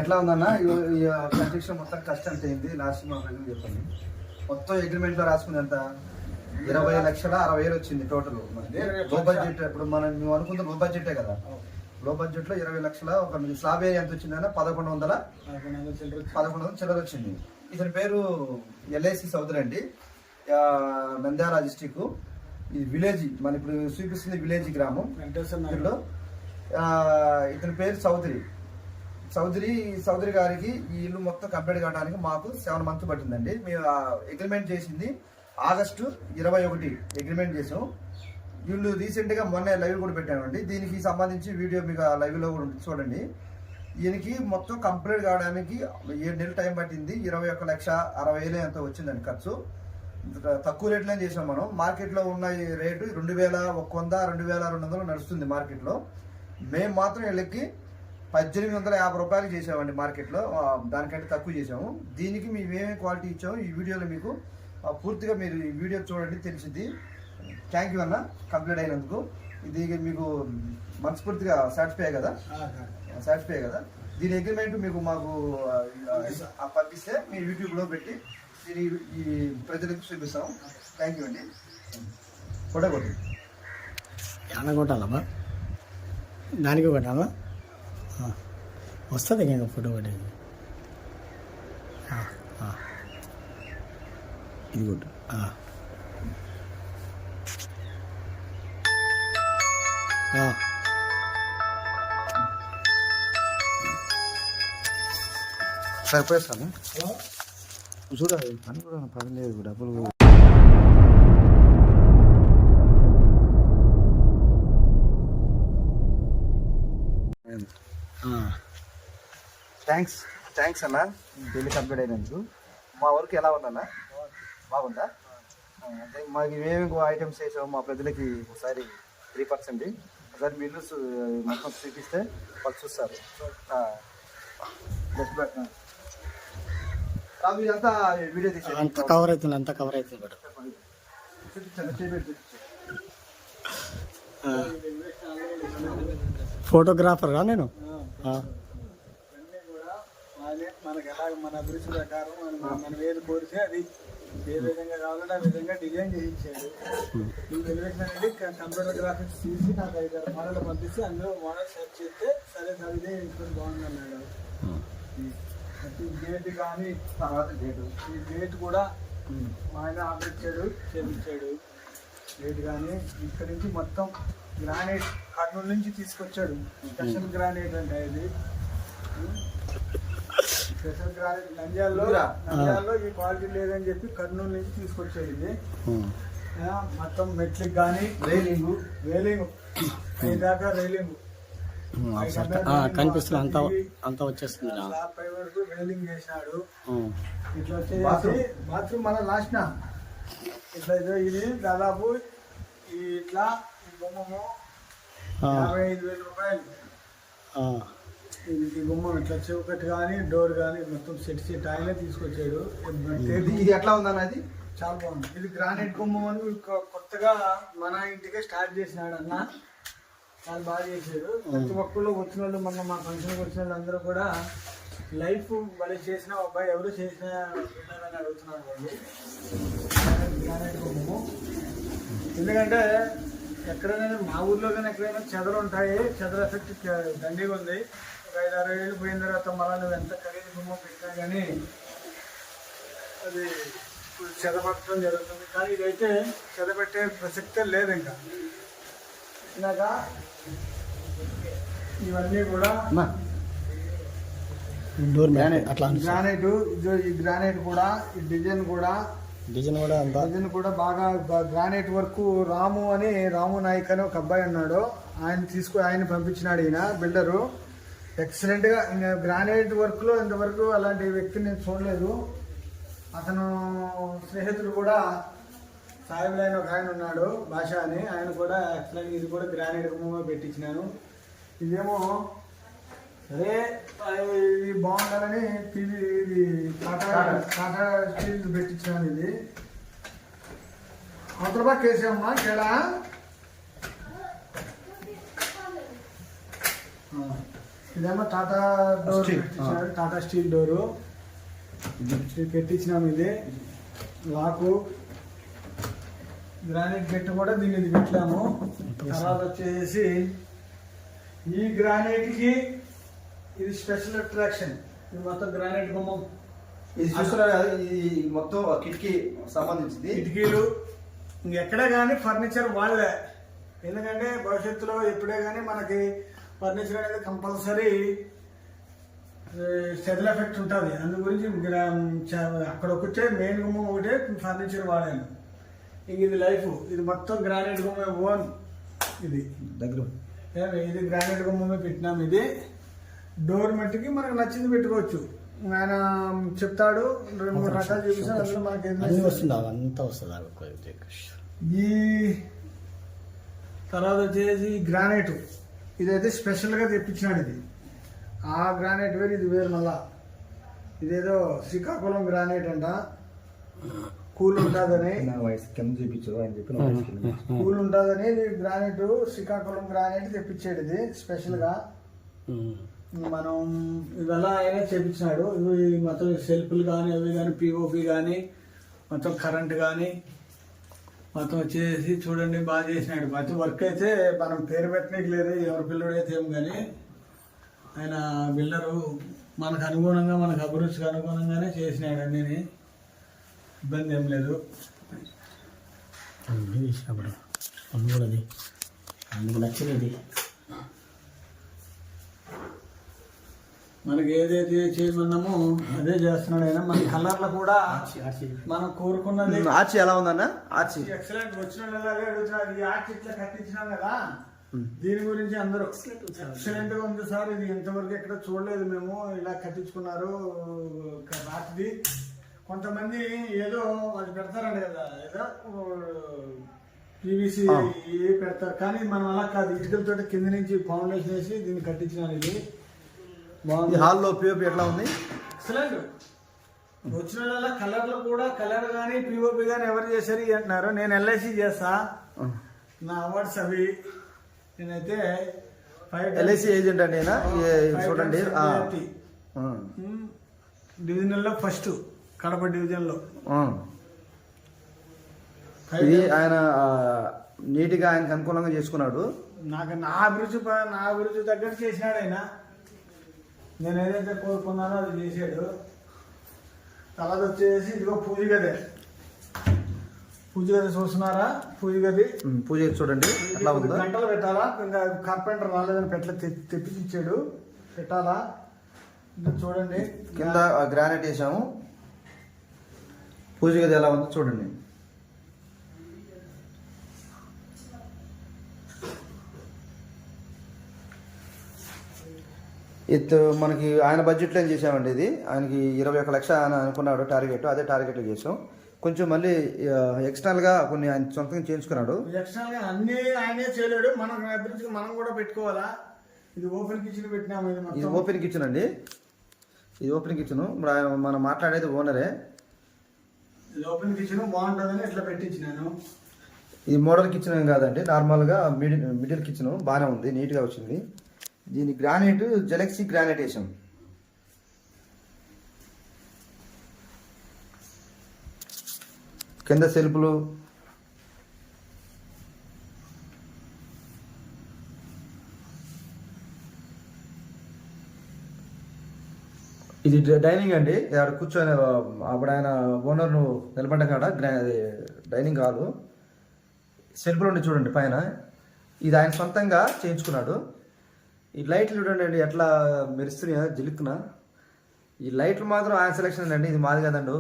ఎట్లా ఉందన్న కన్స్ట్రక్షన్ మొత్తం కష్టం అయింది. లాస్ట్ మా ఫ్రెండ్ చెప్పండి. మొత్తం అగ్రిమెంట్ లో రాసుకుంది ఎంత 20,60,000 వచ్చింది టోటల్. లో బడ్జెట్ ఇప్పుడు మేము అనుకుందాం లో బడ్జెటే కదా. లో బడ్జెట్ లో 20 లక్షల ఒక స్లాబ్ ఏరియా ఎంత వచ్చిందన్న 1100 చిల్లర వచ్చింది. ఇతని పేరు LIC చౌదరి అండి, నంద్యాల డిస్టిక్. ఇది విలేజ్, మన ఇప్పుడు చూపిస్తుంది విలేజ్ గ్రామం. ఇతని పేరు చౌదరి గారికి ఈ ఇల్లు మొత్తం కంప్లీట్ కావడానికి మాకు 7 మంత్స్ పట్టిందండి. మేము అగ్రిమెంట్ చేసింది ఆగస్టు 21 అగ్రిమెంట్ చేసాం. వీళ్ళు రీసెంట్గా మొన్న లైవ్ కూడా పెట్టామండి. దీనికి సంబంధించి వీడియో మీకు లైవ్లో కూడా చూడండి. ఈయనకి మొత్తం కంప్లీట్ కావడానికి 7 నెలలు టైం పట్టింది. 21,60,000 ఎంత వచ్చిందండి ఖర్చు. తక్కువ రేట్లోనే చేసాం మనం. మార్కెట్లో ఉన్న రేటు 2,100, 2,200 నడుస్తుంది మార్కెట్లో. మేము మాత్రం వీళ్ళకి 1,850 రూపాయలు చేసామండి మార్కెట్లో. దానికంటే తక్కువ చేసాము. దీనికి మేము ఏమేమి క్వాలిటీ ఇచ్చాము ఈ వీడియోలో మీకు పూర్తిగా మీరు ఈ వీడియో చూడండి, తెలిసింది. థ్యాంక్ యూ అన్న, కంప్లీట్ అయినందుకు. ఇది మీకు మనస్ఫూర్తిగా సాటిస్ఫై కదా. దీని అగ్రిమెంట్ మీకు మాకు పంపిస్తే మీ యూట్యూబ్లో పెట్టి దీని ఈ ప్రజలకు చూపిస్తాం. థ్యాంక్ యూ అండి. ఫోటో కొట్టి కొట్టాలమ్మా, దానికి కొట్టాలా వస్తుంది ఇంకా ఫోటో కొట్టి ఇది కొట్టు. సరిపోయేస్తాను చూడాలి. పని కూడా పని లేదు, డబ్బులు థ్యాంక్స్ అన్న. పెళ్లి కంప్లీట్ అయినందుకు. మా వర్క్ ఎలా ఉందన్న? బాగుందా? అంటే మాకు ఏమేమి ఐటమ్స్ చేసాము మా ప్రజలకి ఒకసారి 3% ఒకసారి మీరు మొత్తం చూపిస్తే వాళ్ళు చూస్తారు. ఇదంతా వీడియో తీసి అంత కవర్ అవుతుంది ఫోటోగ్రాఫర్ రా నేను. మనకి ఎలా మన అభిరుచి ప్రకారం మనం ఏది కోరితే అది ఏ విధంగా కావాలంటే ఆ విధంగా డిజైన్ చేయించాడు. ఈ ఎలివేషన్ అనేది కంప్యూటర్ గ్రాఫిక్స్ తీసి నాకు 5 మోడల్ పంపిస్తే అందులో మోడల్ సెర్చ్ చేస్తే సరే సార్ ఇదే ఇప్పుడు బాగుంది అన్నాడు. ఈ గేట్ కానీ తర్వాత ఈ గేట్ కూడా ఆయన ఆర్డర్ ఇచ్చాడు, చేయించాడు. గేట్ కానీ ఇక్కడ నుంచి మొత్తం గ్రానైట్ కర్నూలు నుంచి తీసుకొచ్చాడు. స్పెషల్ గ్రానైట్ అంటే ఇది స్పెషల్ గ్రానైట్. నంద్యాలలో ఈ క్వాలిటీ లేదని చెప్పి కర్నూలు నుంచి తీసుకొచ్చాడు. ఇది మొత్తం మెట్లికి కానీ రైలింగ్ దాకా రైలింగ్ కనిపిస్తుంది అంతా వచ్చేస్తుంది. పై వరకు రైలింగ్ చేసినాడు. ఇట్లా వచ్చేసి బాత్రూమ్ మన లాస్ట్ ఇట్లా ఇది దాదాపు ఇట్లా ఈ బొమ్మము 55,000 రూపాయలు. ఈ బొమ్మ ఇట్లా చౌకట్ కానీ డోర్ కానీ మొత్తం సెట్ ఆయనే తీసుకొచ్చాడు. ఇది ఎట్లా ఉందన్న? అది చాలా బాగుంది. ఇది గ్రానైట్ బొమ్మ అని కొత్తగా మన ఇంటికే స్టార్ట్ చేసినాడు అన్న. చాలా బాగా చేశాడు. ప్రతి ఒక్కళ్ళు వచ్చిన వాళ్ళు మొన్న మా ఫంక్షన్కి వచ్చిన వాళ్ళు అందరూ కూడా లైఫ్ వాళ్ళు చేసిన అబ్బాయి ఎవరు చేసిన విన్నారని అడుగుతున్నారు వాళ్ళు. గ్రానైట్ బొమ్మ ఎందుకంటే ఎక్కడైనా మా ఊర్లో కానీ ఎక్కడైనా చెదలు ఉంటాయి. చెదల ఎఫెక్ట్ దండిగా ఉంది. ఒక 5-6 ఏళ్ళు పోయిన తర్వాత మళ్ళీ నువ్వు ఎంత ఖరీదు బొమ్మ పెట్టినా కానీ అది చెదపట్టడం జరుగుతుంది. కానీ ఇదైతే చెదపెట్టే ప్రసక్తే లేదు. ఇంకా ఇవన్నీ కూడా గ్రానైట్. ఈ గ్రానైట్ కూడా ఈ డిజైన్ కూడా బాగా గ్రానైట్ వర్క్. రాము నాయక్ అని ఒక అబ్బాయి ఉన్నాడు. ఆయన పంపించినాడు. ఈయన బిల్డరు ఎక్సలెంట్ గా గ్రానైట్ వర్క్ లో ఇంతవరకు అలాంటి వ్యక్తిని నేను చూడలేదు. అతను స్నేహితుడు కూడా సాయిబుల్ ఆయన ఒక ఆయన ఉన్నాడు, భాష అని. ఆయన కూడా ఎక్సలెంట్. ఇది కూడా గ్రానైట్ బొమ్మ పెట్టించినాను. ఇదేమో సరే ఇది బాగుండాలని ఇది టాటా స్టీల్ పెట్టించినాను. ఇది అవతల పక్క వేసామమ్మా కేడా ఇదేమో టాటా డోర్ స్టీల్. పెట్టించినాడు, టాటా స్టీల్ డోరు ఇది పెట్టించినాము. ఇది లాకు గ్రానైట్ గెట్ కూడా దీన్ని ఇది పెట్టాము. తర్వాత వచ్చేసి ఈ గ్రానైట్కి ఇది స్పెషల్ అట్రాక్షన్. ఇది మొత్తం గ్రానైట్ గుమ్మం, ఇది చూస్తున్నారు కదా, ఇది మొత్తం కిటికీ సంబంధించింది. కిటికీలు ఇంకెక్కడే కానీ ఫర్నిచర్ వాళ్ళే. ఎందుకంటే భవిష్యత్తులో ఎప్పుడే కానీ మనకి ఫర్నిచర్ అనేది కంపల్సరీ సెటిల్ ఎఫెక్ట్ ఉంటుంది. అందు గురించి అక్కడ ఒకటే మెయిన్ గుమ్మం ఒకటే ఫర్నిచర్ వాడాను. ఇంక ఇది లైఫ్, ఇది మొత్తం గ్రానైట్ గుమ్మం ఓన్. ఇది దగ్గర ఇది గ్రానైట్ గుమ్మమే పెట్టినాం. ఇది డోర్ మట్టికి మనకు నచ్చింది పెట్టుకోవచ్చు. ఆయన చెప్తాడు 2-3 రకాలు చూపిస్తాడు, అందులో మనకి అన్నీ వస్తుంది, అంతా వస్తుంది. ఈ తర్వాత వచ్చేసి గ్రానైట్ ఇదైతే స్పెషల్గా తెప్పించినాడు. ఇది ఆ గ్రానైట్ వేరు, ఇది వేరు. మళ్ళా ఇదేదో శ్రీకాకుళం గ్రానైట్ అంట, కూల్ ఉంటుందని. కింద చూపించు అని చెప్పి కూల్ ఉంటుందని ఇది గ్రానైట్, శ్రీకాకుళం గ్రానైట్ తెప్పించాడు. ఇది స్పెషల్గా మనం ఇవెలా అయినా చేపించినాడు. ఇవి మొత్తం సెల్ఫ్లు కానీ అవి కానీ పిఓపి కానీ మొత్తం కరెంట్ కానీ మొత్తం వచ్చేసి చూడండి బాగా చేసినాడు. మొత్తం వర్క్ అయితే మనం పేరు పెట్టడానికి లేదు, ఎవరి పిల్లడు అయితే ఏం కానీ ఆయన బిల్డరు మనకు అనుగుణంగా, మనకు అభిరుచికి అనుగుణంగానే చేసినాడు. అన్నీ ఇబ్బంది ఏం లేదు. చేసినప్పుడు అందుకు అందుకు నచ్చినది మనకి ఏదైతే చేయమన్నామో అదే చేస్తున్నాడు ఆయన. మన కలర్లు కూడా మనం కోరుకున్నది. ఆర్చి ఎలా ఉందన్న? ఆర్చి ఎక్సలెంట్ వచ్చిన వాళ్ళే అడుగుతున్నారు. ఈ ఆర్చి ఇట్లా కట్టించినాం కదా, దీని గురించి అందరూ ఎక్సలెంట్ గా ఉంది సార్, ఇది ఇంతవరకు ఎక్కడ చూడలేదు మేము, ఇలా కట్టించుకున్నారు రాత్రి. కొంతమంది ఏదో అది పెడతారండి కదా, ఏదో పీవీసీ పెడతారు, కానీ మనం అలా కాదు. ఇటుకలతో కింద నుంచి ఫౌండేషన్ వేసి దీన్ని కట్టించినాను. ఇది ఈ హాల్లో పిఓపి ఎట్లా ఉంది? ఎక్సలెంట్. వచ్చిన వాళ్ళ కలర్లు కూడా కలర్ కానీ పిఓపి కానీ ఎవరు చేశారు అంటున్నారు. నేను ఎల్ఐసి చేస్తా, నా అవార్డ్స్ అవి. నేనైతే ఎల్ఐసి ఏజెంట్ అండి ఆయన. చూడండి డివిజనల్లో ఫస్ట్, కడప డివిజన్లో. ఇది ఆయన నీట్గా ఆయనకు అనుకూలంగా చేసుకున్నాడు. నాకు నా అభిరుచి దగ్గర చేసినాడు ఆయన. నేను ఏదైతే కోరుకున్నానో అది చేసాడు. తర్వాత వచ్చేసి ఇదిగో పూజ గది. పూజ గది చూస్తున్నారా? పూజ గది చూడండి ఎట్లా ఉందో. గంటలు పెట్టాలా, ఇంకా కార్పెంటర్ రాలేదని తెప్పించాడు, పెట్టాలా. చూడండి కింద గ్రానైట్ వేసాము. పూజ గది ఎలా ఉందో చూడండి. ఇది మనకి ఆయన బడ్జెట్లో ఏం చేసామండి. ఇది ఆయనకి 21 లక్షలు ఆయన అనుకున్నాడు టార్గెట్, అదే టార్గెట్లో చేసాం. కొంచెం మళ్ళీ ఎక్స్టర్నల్గా కొన్ని ఆయన సొంతంగా చేయించుకున్నాడు. ఎక్స్టర్నల్గా అన్ని ఆయనే చేయలేడు, మనం అభిరుచికి మనం కూడా పెట్టుకోవాలా. ఇది ఓపెన్ కిచెన్ పెట్టినాము. ఇది ఓపెన్ కిచెన్ అండి, ఇది ఓపెన్ కిచెన్. మనం మాట్లాడేది ఓనరే. ఇది ఓపెన్ కిచెన్ బాగుంటుందని ఇట్లా పెట్టించినాను. ఇది మోడల్ కిచెన్ ఏం కాదండి, నార్మల్గా మిడిల్ కిచెన్ బాగానే ఉంది, నీట్గా వచ్చింది. దీని గ్రానైట్ జెలెక్సీ గ్రానైట్ వేసాం. కింద సెల్ఫ్లు, ఇది డైనింగ్ అండి. ఆడ కూర్చొని అప్పుడు ఆయన ఓనర్ను నిలబడ్డ కాడ డైనింగ్ హాలు. సెల్ఫ్లు ఉండి చూడండి పైన, ఇది ఆయన సొంతంగా చేయించుకున్నాడు. ఈ లైట్లు చూడండి అండి ఎట్లా మెరుస్తున్నాయో జిలుక్కున. ఈ లైట్లు మాత్రం ఆయన సెలెక్షన్ అండి, ఇది మాది కదండు.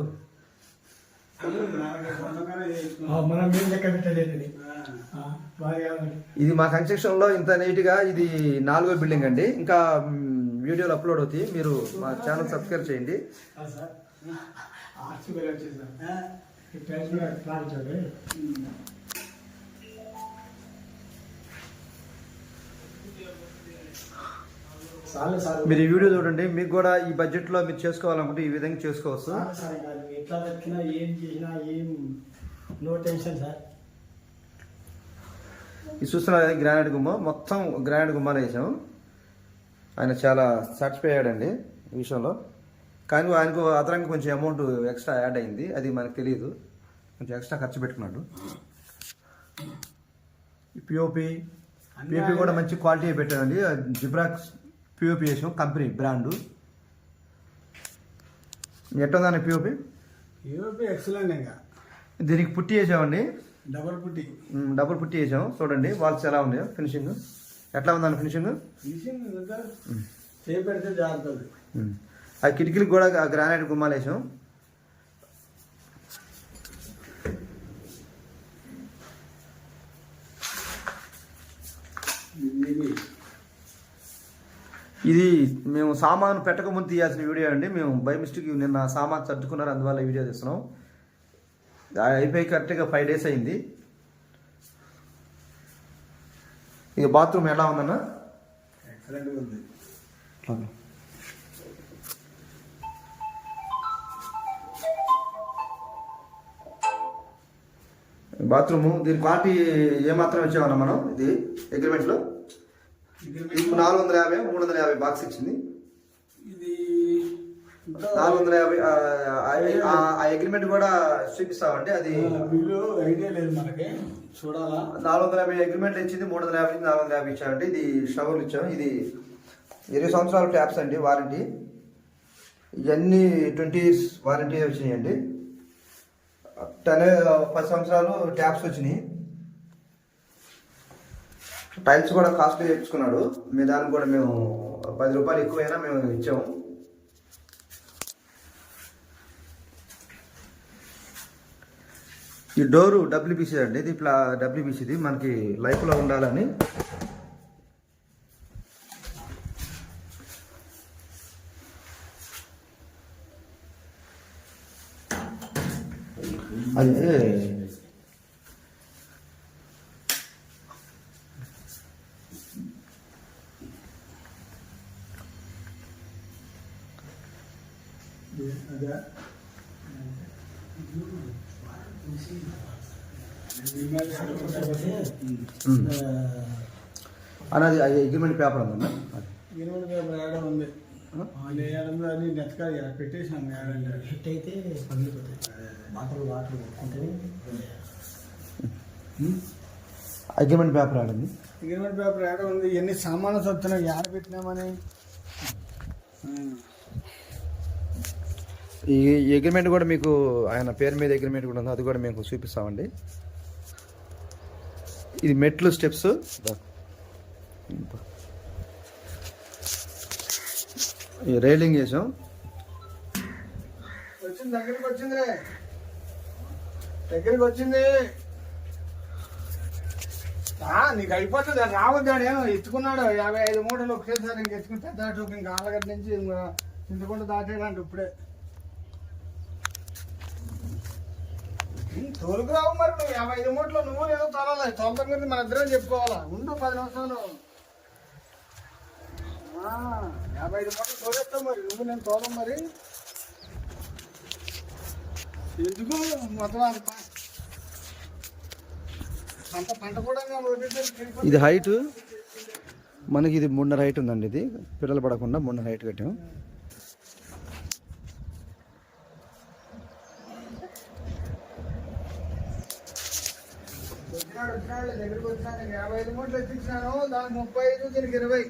ఇది మా కన్స్ట్రక్షన్లో ఇంత నీట్గా. ఇది 4వ బిల్డింగ్ అండి. ఇంకా వీడియోలు అప్లోడ్ అవుతాయి, మీరు మా ఛానల్ సబ్స్క్రైబ్ చేయండి. మీరు ఈ వీడియో చూడండి, మీకు కూడా ఈ బడ్జెట్లో మీరు చేసుకోవాలనుకుంటే ఈ విధంగా చేసుకోవచ్చు. ఎట్లా దక్కినా ఏం చేసినా ఏం నో టెన్షన్ సార్. ఇది చూస్తున్నారు గ్రానైట్ గుమ్మ, మొత్తం గ్రానైట్ గుమ్మాలు వేసాము. ఆయన చాలా సాటిస్ఫై అయ్యాడండి ఈ విషయంలో. కానీ ఆయనకు అదనంగా కొంచెం అమౌంట్ ఎక్స్ట్రా యాడ్ అయింది, అది మనకు తెలియదు, కొంచెం ఎక్స్ట్రా ఖర్చు పెట్టుకున్నాడు. పిఓపి కూడా మంచి క్వాలిటీ పెట్టాడండి. జిబ్రాక్స్ పిఓపి వేసాం, కంపెనీ బ్రాండు. ఎట్టుందండి పిఓపి? ఎక్సలెంట్. ఇంకా దీనికి పుట్టి వేసామండి, డబుల్ పుట్టి వేసాం. చూడండి వాల్స్ ఎలా ఉంది, ఫినిషింగ్ ఎట్లా ఉందండి? ఫినిషింగ్ చేపెడితే జాగ్రత్త. ఆ కిటికీలకు కూడా గ్రానైట్ గుమ్మాలు వేసాం. ఇది మేము సామాను పెట్టకముందు తీయాల్సిన వీడియో అండి. మేము బై మిస్టేక్ నిన్న సామాన్ సర్దుకున్నారు, అందువల్ల వీడియో తీస్తున్నాం. అయిపోయి కరెక్ట్గా 5 days అయింది. ఇది బాత్రూమ్ ఎలా ఉందన్న? ఎక్సలెంట్గా ఉంది. బాత్రూమ్ దీని క్వాలిటీ ఏమాత్రం ఇచ్చామన్నా మనం? ఇది అగ్రిమెంట్లో 450 350 బాక్స్ ఇచ్చింది. ఇది 450 ఆ అగ్రిమెంట్ కూడా చూపిస్తామండి. అది ఐడియా లేదు మనకి, చూడాలా. 450 అగ్రిమెంట్ ఇచ్చింది, 350 450 ఇచ్చామండి. ఇది షవర్లు ఇచ్చాము. ఇది 20 సంవత్సరాల ట్యాప్స్ అండి, వారంటీ. ఇవన్నీ 20 years వారంటీ వచ్చినాయండి. 10 సంవత్సరాలు ట్యాప్స్ వచ్చినాయి. టైల్స్ కూడా కాస్ట్లీ తెచ్చుకున్నాడు. మీ దానికి కూడా మేము 10 రూపాయలు ఎక్కువైనా మేము ఇచ్చాము. ఈ డోరు డబ్ల్యూపీసీ అండి, ఇది డబ్ల్యూపీసీది మనకి లైఫ్లో ఉండాలని. అదే అన్నది అగ్రిమెంట్ పేపర్ ఉందన్న. అగ్రిమెంట్ పేపర్ ఏడ ఉంది, అది నెట్గా పెట్టేసాను. హిట్ అయితే పగిలిపోతాయి, వాటర్ కొట్టుకుంటే. అగ్రిమెంట్ పేపర్ ఆడండి. అగ్రిమెంట్ పేపర్ ఏడ ఉంది, ఎన్ని సామాన్లు వస్తున్నాయి, ఏడ పెట్టినామని. ఈ అగ్రిమెంట్ కూడా మీకు ఆయన పేరు మీద అగ్రిమెంట్ కూడా ఉంది, అది కూడా మీకు చూపిస్తామండి. ఇది మెట్లు స్టెప్స్, ఈ రైలింగ్ వేసాం. వచ్చింది, దగ్గరికి వచ్చింది, దగ్గరికి వచ్చింది. నీకు అయిపోతుంది, రావద్దాడు. ఏమో ఎత్తుకున్నాడు 55 మూటలు ఒకేసారి. ఇంక ఎత్తుకుని పెద్ద ఇంకా ఆలగడ్డ నుంచి చింతకుండా దాటాడంట ఇప్పుడే. తోలుకు రావు మరి నువ్వు 55 మూటలు నువ్వు ఏదో తోలాలి. తోలతం గురించి మన ఇద్దరం చెప్పుకోవాలా. ఉండు 10 నిమిషాలు. 55 మూటలు తోలేస్తావు మరి నువ్వు, నేను తోలం మరి. ఎందుకు మొత్తం అంత పంట కూడా. ఇది హైట్ మనకి, ఇది 3.5 హైట్ ఉందండి. ఇది పిల్లలు పడకుండా 3.5 హైట్ కట్టాం. దగ్గరికి వచ్చినా 55 మూటలు ఎత్తించినాను, దానికి 35, దీనికి 20.